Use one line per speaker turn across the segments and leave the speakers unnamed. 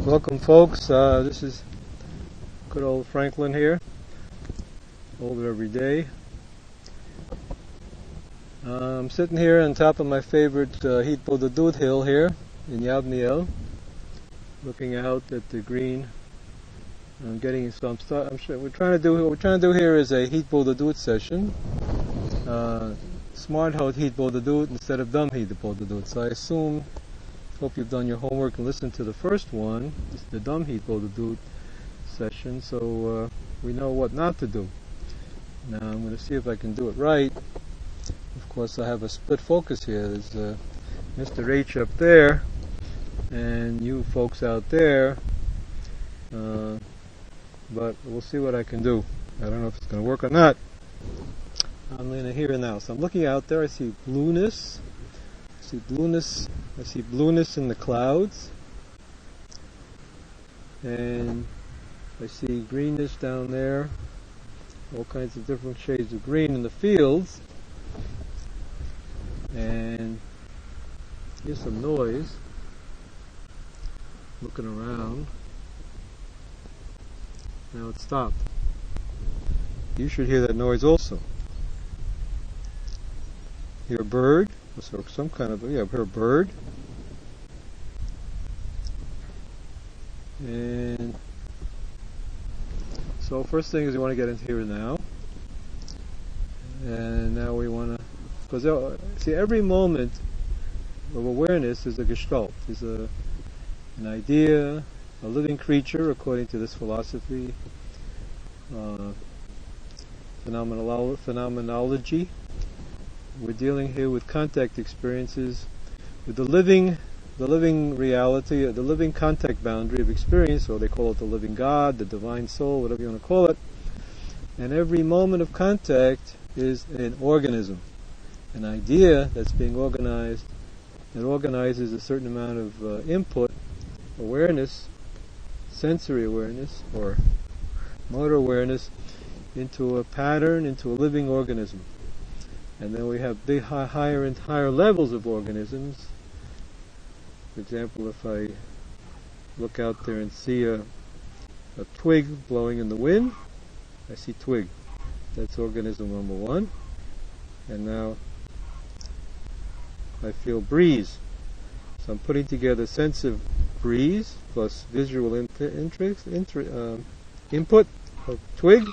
Welcome, folks. This is good old Franklin here, older every day. I'm sitting here on top of my favorite HITBOD'DUT hill here in Yavniel, looking out at the green. I'm getting some stuff. What we're trying to do here is a HITBOD'DUT session. Smart HITBOD'DUT instead of dumb HITBOD'DUT. So I hope you've done your homework and listened to the first one, the dumb HITBOD'DUT session, so we know what not to do. Now I'm going to see if I can do it right. Of course, I have a split focus here. There's Mr. H up there, and you folks out there. But we'll see what I can do. I don't know if it's going to work or not. I'm in here now. So I'm looking out there. I see blueness. I see blueness in the clouds. And I see greenness down there. All kinds of different shades of green in the fields. And here's some noise. Looking around. Now it stopped. You should hear that noise also. Hear a bird? So some kind of, hear a bird. And so first thing is we want to get into here now. And now we want to, because see, every moment of awareness is a gestalt, is an idea, a living creature according to this philosophy, phenomenology. We're dealing here with contact experiences, with the living reality, the living contact boundary of experience, or they call it the living God, the divine soul, whatever you want to call it. And every moment of contact is an organism, an idea that's being organized. It organizes a certain amount of input, awareness, sensory awareness, or motor awareness, into a pattern, into a living organism. And then we have big, higher and higher levels of organisms. For example, if I look out there and see a twig blowing in the wind, I see twig. That's organism number one. And now I feel breeze. So I'm putting together sense of breeze plus visual input of twig.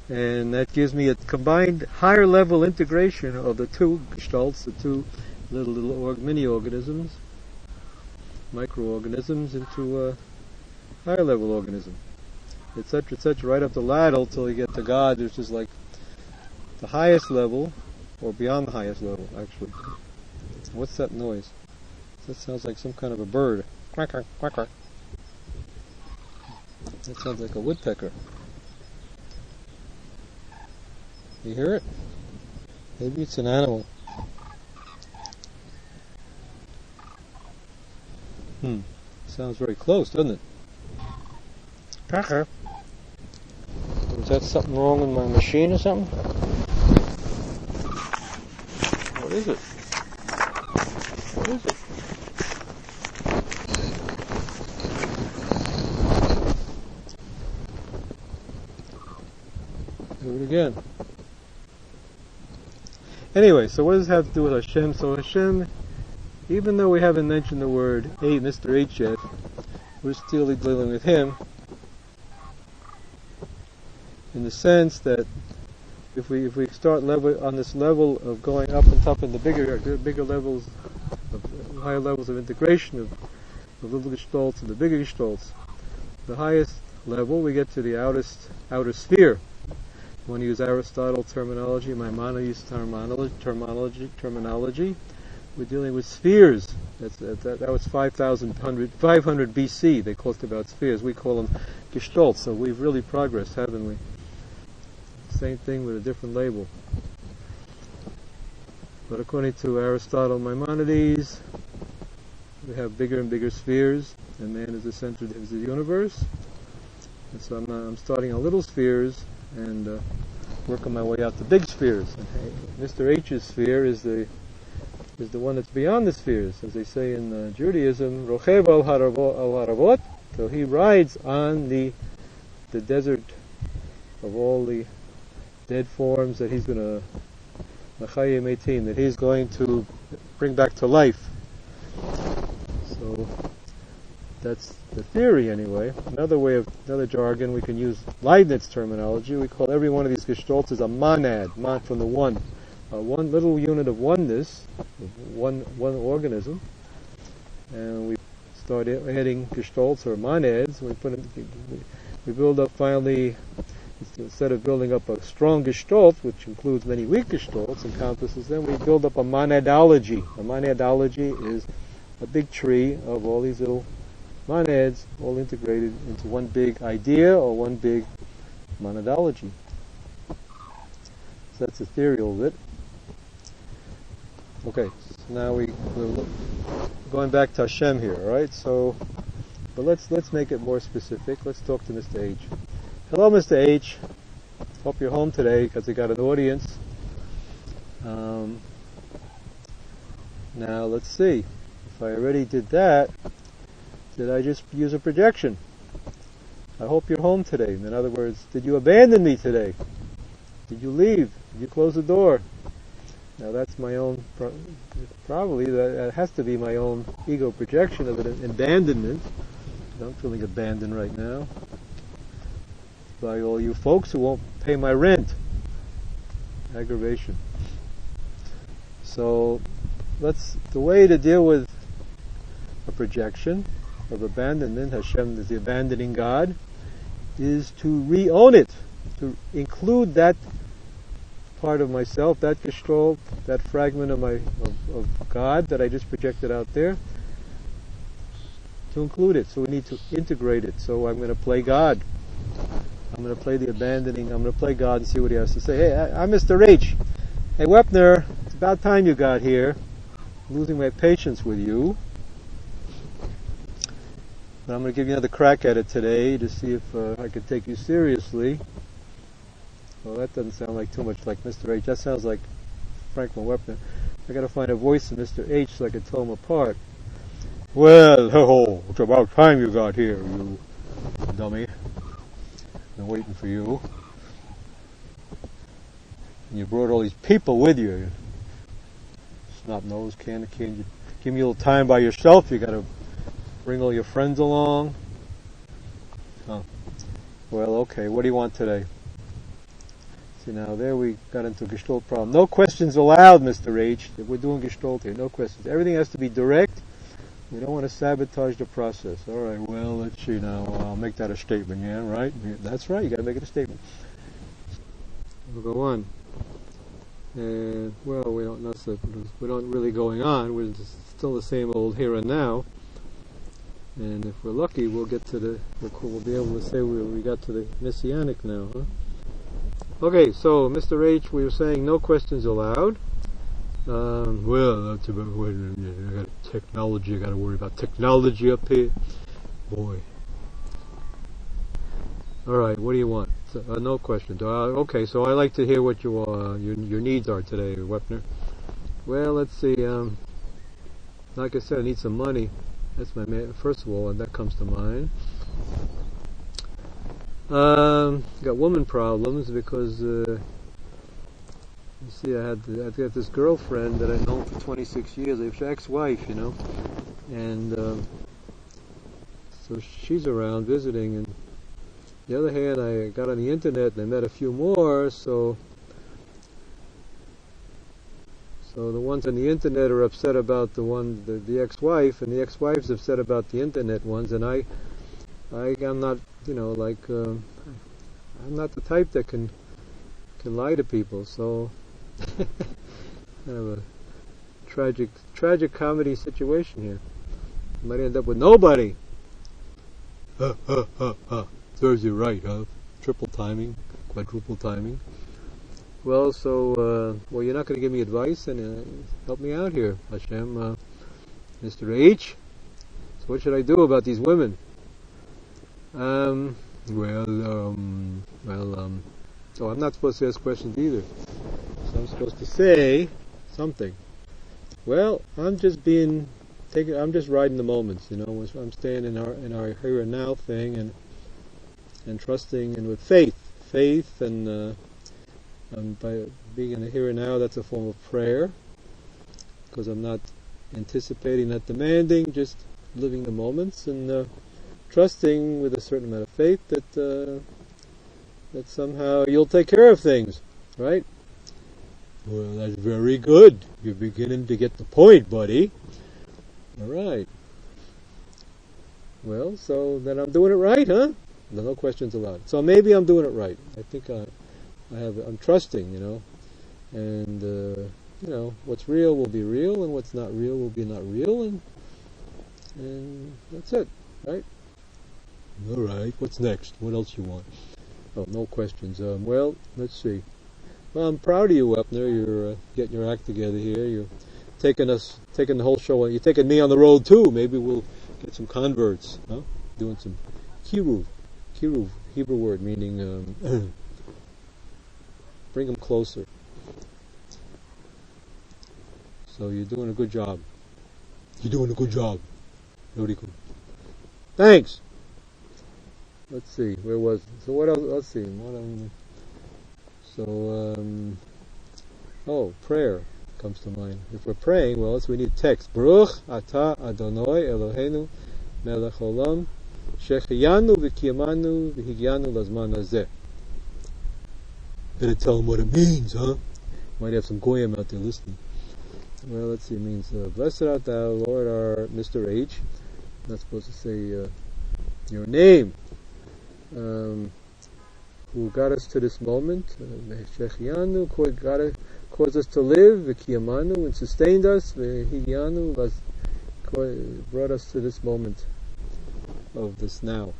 And that gives me a combined higher level integration of the two gestalts, the two little mini-organisms, microorganisms, into a higher level organism, etc., right up the ladder till you get to God, which is like the highest level, or beyond the highest level, actually. What's that noise? That sounds like some kind of a bird. Quacker, quacker. That sounds like a woodpecker. You hear it? Maybe it's an animal. Sounds very close, doesn't it? Quacker. Is that something wrong with my machine or something? What is it? What is it? Do it again. Anyway, so what does it have to do with Hashem? So Hashem, even though we haven't mentioned the word Mr. H yet, we're still dealing with him in the sense that if we start on this level of going up and top in the bigger levels, of higher levels of integration of the little gestalts and the bigger gestalts, the highest level we get to the outer sphere. When you use Aristotle terminology, Maimonides terminology, we're dealing with spheres. That was 500 BC. They talked about spheres. We call them gestalts. So we've really progressed, haven't we? Same thing with a different label. But according to Aristotle, Maimonides, we have bigger and bigger spheres, and man is the center of the universe. And so I'm starting on little spheres and working my way out to big spheres. And Mr. H's sphere is the is the one that's beyond the spheres, as they say in Judaism, Rochev al Haravot, so he rides on the desert of all the dead forms that he's going to, Machayim 18, that he's going to bring back to life. So that's the theory anyway. Another jargon, we can use Leibniz terminology. We call every one of these gestalts as a monad, from the one. One little unit of oneness, one organism, and we start adding gestalts or monads. We build up finally, instead of building up a strong gestalt, which includes many weak gestalts, encompasses them, we build up a monadology. A monadology is a big tree of all these little monads, all integrated into one big idea or one big monadology. So that's ethereal bit. Okay, so now we're going back to Hashem here, right? So, but let's make it more specific. Let's talk to Mr. H. Hello, Mr. H. Hope you're home today because we got an audience. Now let's see. If I already did that, did I just use a projection? I hope you're home today. In other words, did you abandon me today? Did you leave? Did you close the door? Now that's my own, probably that has to be my own ego projection of an abandonment. I'm feeling abandoned right now by all you folks who won't pay my rent. Aggravation. So the way to deal with a projection of abandonment, Hashem is the abandoning God, is to re-own it, to include that part of myself, that gestalt, that fragment of God that I just projected out there, to include it. So we need to integrate it. So I'm going to play God. I'm going to play the abandoning. I'm going to play God and see what he has to say. Hey, I'm Mr. H. Hey, Wepner, it's about time you got here. I'm losing my patience with you. But I'm going to give you another crack at it today to see if I can take you seriously. Well, that doesn't sound like too much like Mr. H. That sounds like Franklin Wepner. I got to find a voice in Mr. H so I can tell him apart. Well, it's about time you got here, you dummy. Been waiting for you. And you brought all these people with you. Snot nose, can't you give me a little time by yourself? You got to bring all your friends along. Oh, well, okay. What do you want today? See, now there we got into a Gestalt problem. No questions allowed, Mr. H. We're doing Gestalt here. No questions. Everything has to be direct. We don't want to sabotage the process. All right, well, let's see now. I'll make that a statement, yeah, right? That's right. You got to make it a statement. We'll go on. And, well, we don't really going on. We're still the same old here and now. And if we're lucky, we'll get to we'll be able to say we got to the Messianic now, huh? Okay, so Mr. H, we were saying no questions allowed. Well, that's about I got technology. I got to worry about technology up here, boy. All right, what do you want? No questions. Okay, so I like to hear what your needs are today, Wepner. Well, let's see. Like I said, I need some money. That's my first of all, and that comes to mind. Got woman problems because you see, I've got this girlfriend that I've known for 26 years. It's ex-wife, you know, and so she's around visiting. And the other hand, I got on the internet and I met a few more. So the ones on the internet are upset about the ex-wife, and the ex-wife's upset about the internet ones. And I'm not, you know, like I'm not the type that can lie to people. So kind of a tragic comedy situation here. You might end up with nobody. Serves you right, huh? Triple timing, quadruple timing. Well, so you're not going to give me advice and help me out here, Hashem, Mr. H. So what should I do about these women? So I'm not supposed to ask questions either. So I'm supposed to say something. Well, I'm just riding the moments, I'm staying in our here and now thing, and trusting, and with faith, and by being in the here and now, that's a form of prayer, because I'm not anticipating, not demanding, just living the moments, and trusting with a certain amount of faith that somehow you'll take care of things, right? Well, that's very good. You're beginning to get the point, buddy. All right. Well, so then I'm doing it right, huh? No questions allowed. So maybe I'm doing it right. I think I'm trusting, and what's real will be real, and what's not real will be not real, and that's it, right? All right. What's next? What else you want? Oh, no questions. Well, let's see. Well, I'm proud of you, Wepner. You're getting your act together here. You're taking the whole show. You're taking me on the road too. Maybe we'll get some converts, huh? Doing some kiruv, Hebrew word meaning bring them closer. So you're doing a good job. You're doing a good job. Very good. Thanks. Let's see. Where was it? So what else? Let's see. Prayer comes to mind. If we're praying, well, we need text. Baruch atah Adonai Eloheinu melech olam shechiyanu v'kiyamanu v'higyanu lazman hazeh. Better tell them what it means, huh? Might have some goyim out there listening. Well, let's see. It means, blessed art thou, Lord, our Mr. H. I'm not supposed to say your name. Who got us to this moment, Shechianu, caused us to live, V'kiyamanu, and sustained us, V'higyanu, brought us to this moment of this now.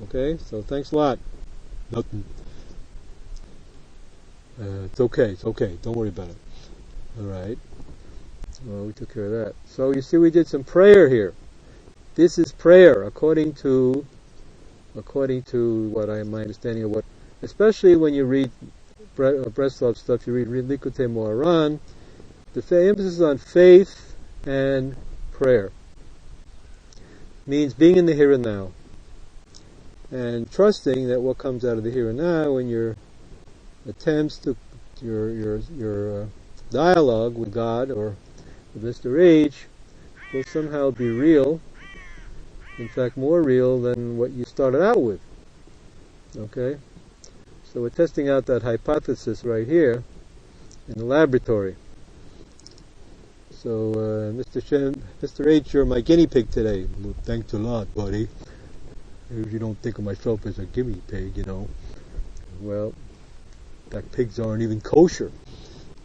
Okay, so thanks a lot. Nothing. It's okay, don't worry about it. Alright, well, we took care of that. So you see, we did some prayer here. This is prayer, according to what my understanding of what, especially when you read Breslav stuff, you read Likutei Moharan, the emphasis is on faith and prayer. Means being in the here and now, and trusting that what comes out of the here and now, in your attempts to your dialogue with God or with Mr. H, will somehow be real. In fact, more real than what you started out with. Okay? So we're testing out that hypothesis right here in the laboratory. So, Mr. H, you're my guinea pig today. Well, thanks a lot, buddy. If you don't think of myself as a guinea pig, Well, in fact, pigs aren't even kosher.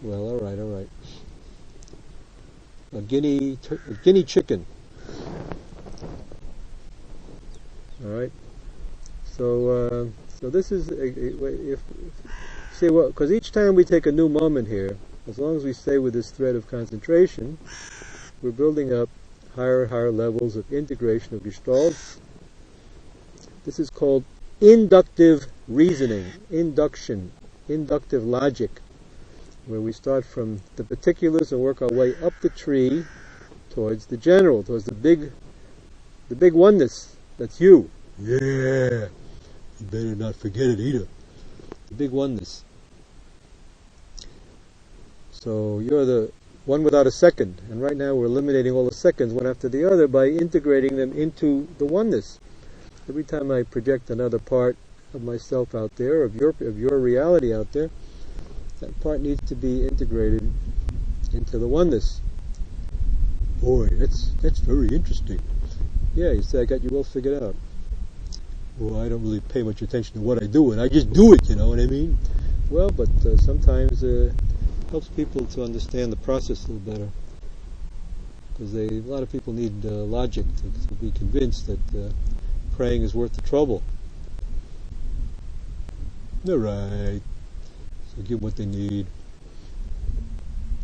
Well, all right. A guinea chicken. All right. So this is because each time we take a new moment here, as long as we stay with this thread of concentration, we're building up higher and higher levels of integration of Gestalt. This is called inductive reasoning, inductive logic, where we start from the particulars and work our way up the tree towards the general, towards the big oneness. That's you. Yeah. You better not forget it either. The big oneness. So you're the one without a second. And right now we're eliminating all the seconds one after the other by integrating them into the oneness. Every time I project another part of myself out there, of your reality out there, that part needs to be integrated into the oneness. Boy, that's very interesting. Yeah, you say I got you all figured out. Well, I don't really pay much attention to what I do, and I just do it, you know what I mean? Well, but sometimes it helps people to understand the process a little better. Because a lot of people need logic to be convinced that praying is worth the trouble. All right. So give them what they need.